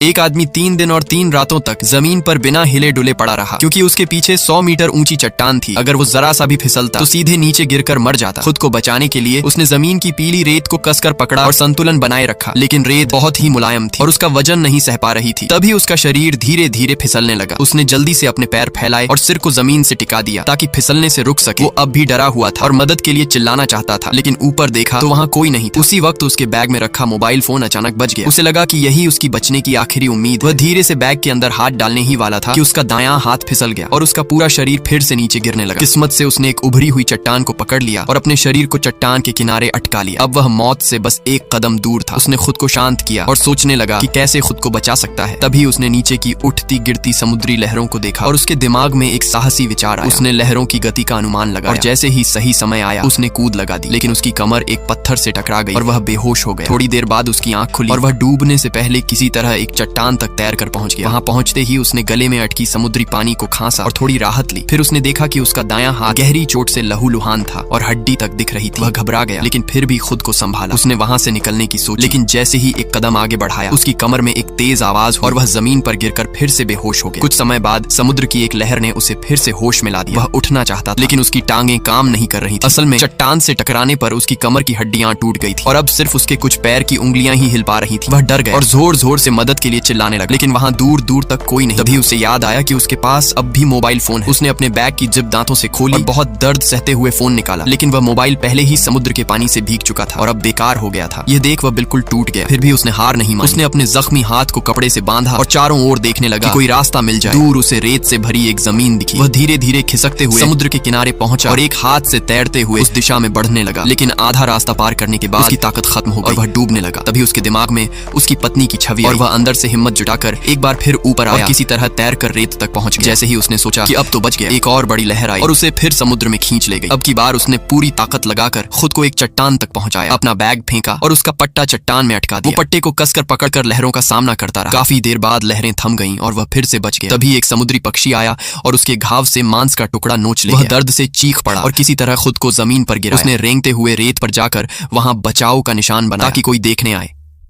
एक आदमी 3 दिन और 3 रातों तक जमीन पर बिना हिले डुले पड़ा रहा, क्योंकि उसके पीछे 100 मीटर ऊंची चट्टान थी। अगर वो जरा सा भी फिसलता तो सीधे नीचे गिरकर मर जाता। खुद को बचाने के लिए उसने जमीन की पीली रेत को कसकर पकड़ा और संतुलन बनाए रखा, लेकिन रेत बहुत ही मुलायम थी और उसका वजन नहीं सह पा रही थी। तभी उसका शरीर धीरे धीरे फिसलने लगा। उसने जल्दी से अपने पैर फैलाए और सिर को जमीन से टिका दिया ताकि फिसलने से रुक सके। वो अब भी डरा हुआ था और मदद के लिए चिल्लाना चाहता था, लेकिन ऊपर देखा तो वहाँ कोई नहीं था। उसी वक्त उसके बैग में रखा मोबाइल फोन अचानक बज गया। उसे लगा कि यही उसकी बचने की आखिरी उम्मीद। वह धीरे से बैग के अंदर हाथ डालने ही वाला था कि उसका दायां हाथ फिसल गया और उसका पूरा शरीर फिर से नीचे गिरने लगा। किस्मत से उसने एक उभरी हुई चट्टान को पकड़ लिया और अपने शरीर को चट्टान के किनारे अटका लिया। अब वह मौत से बस एक कदम दूर था। उसने खुद को शांत किया और सोचने लगा कि कैसे खुद को बचा सकता है। तभी उसने नीचे की उठती गिरती समुद्री लहरों को देखा और उसके दिमाग में एक साहसी विचार आया। उसने लहरों की गति का अनुमान लगाया और जैसे ही सही समय आया उसने कूद लगा दी, लेकिन उसकी कमर एक पत्थर से टकरा गई और वह बेहोश हो गया। थोड़ी देर बाद उसकी आंख खुली और वह डूबने से पहले किसी तरह एक चट्टान तक तैर कर पहुंच गया। वहां पहुंचते ही उसने गले में अटकी समुद्री पानी को खांसा और थोड़ी राहत ली। फिर उसने देखा कि उसका दायां हाथ गहरी चोट से लहूलुहान था और हड्डी तक दिख रही थी। वह घबरा गया, लेकिन फिर भी खुद को संभाला। उसने वहां से निकलने की सोची, लेकिन जैसे ही एक कदम आगे बढ़ाया उसकी कमर में एक तेज आवाज और वह जमीन पर गिरकर फिर से बेहोश हो गया। कुछ समय बाद समुद्र की एक लहर ने उसे फिर से होश में ला दिया। वह उठना चाहता था, लेकिन उसकी टांगें काम नहीं कर रही थी। असल में चट्टान से टकराने पर उसकी कमर की हड्डियां टूट गई थी और अब सिर्फ उसके कुछ पैर की उंगलियां ही हिल पा रही थी। वह डर गया और जोर जोर से मदद के लिए चिल्लाने लगा, लेकिन वहां दूर दूर तक कोई नहीं। तभी उसे याद आया कि उसके पास अब भी मोबाइल फोन है। उसने अपने बैग की जिप दांतों से खोली और बहुत दर्द सहते हुए फोन निकाला, लेकिन वह मोबाइल पहले ही समुद्र के पानी से भीग चुका था और अब बेकार हो गया था। यह देख वह बिल्कुल टूट गया। फिर भी उसने हार नहीं मानी। उसने अपने जख्मी हाथ को कपड़े से बांधा और चारों ओर देखने लगा कि कोई रास्ता मिल जाए। दूर उसे रेत से भरी एक जमीन दिखी। वह धीरे धीरे खिसकते हुए समुद्र के किनारे पहुंचा और एक हाथ से तैरते हुए उस दिशा में बढ़ने लगा, लेकिन आधा रास्ता पार करने के बाद उसकी ताकत खत्म हो गई और वह डूबने लगा। तभी उसके दिमाग में उसकी पत्नी की छवि और वह अंदर से हिम्मत जुटाकर एक बार फिर ऊपर आया और किसी तरह तैर कर रेत तक पहुंच गया। जैसे ही उसने सोचा कि अब तो बच गया, एक और बड़ी लहर आई और उसे फिर समुद्र में खींच ले गई। अब की बार उसने पूरी ताकत लगाकर खुद को एक चट्टान तक पहुंचाया, अपना बैग फेंका और उसका पट्टा चट्टान में अटका दिया। वो पट्टे को कसकर पकड़कर लहरों का सामना करता रहा। काफी देर बाद लहरें थम गईं और वह फिर से बच गया। तभी एक समुद्री पक्षी आया और उसके घाव से मांस का टुकड़ा नोच ले गया। वह दर्द से चीख पड़ा और किसी तरह खुद को जमीन पर गिराया। उसने रेंगते हुए रेत पर जाकर वहां बचाव का निशान बनाया ताकि कोई देखने आए।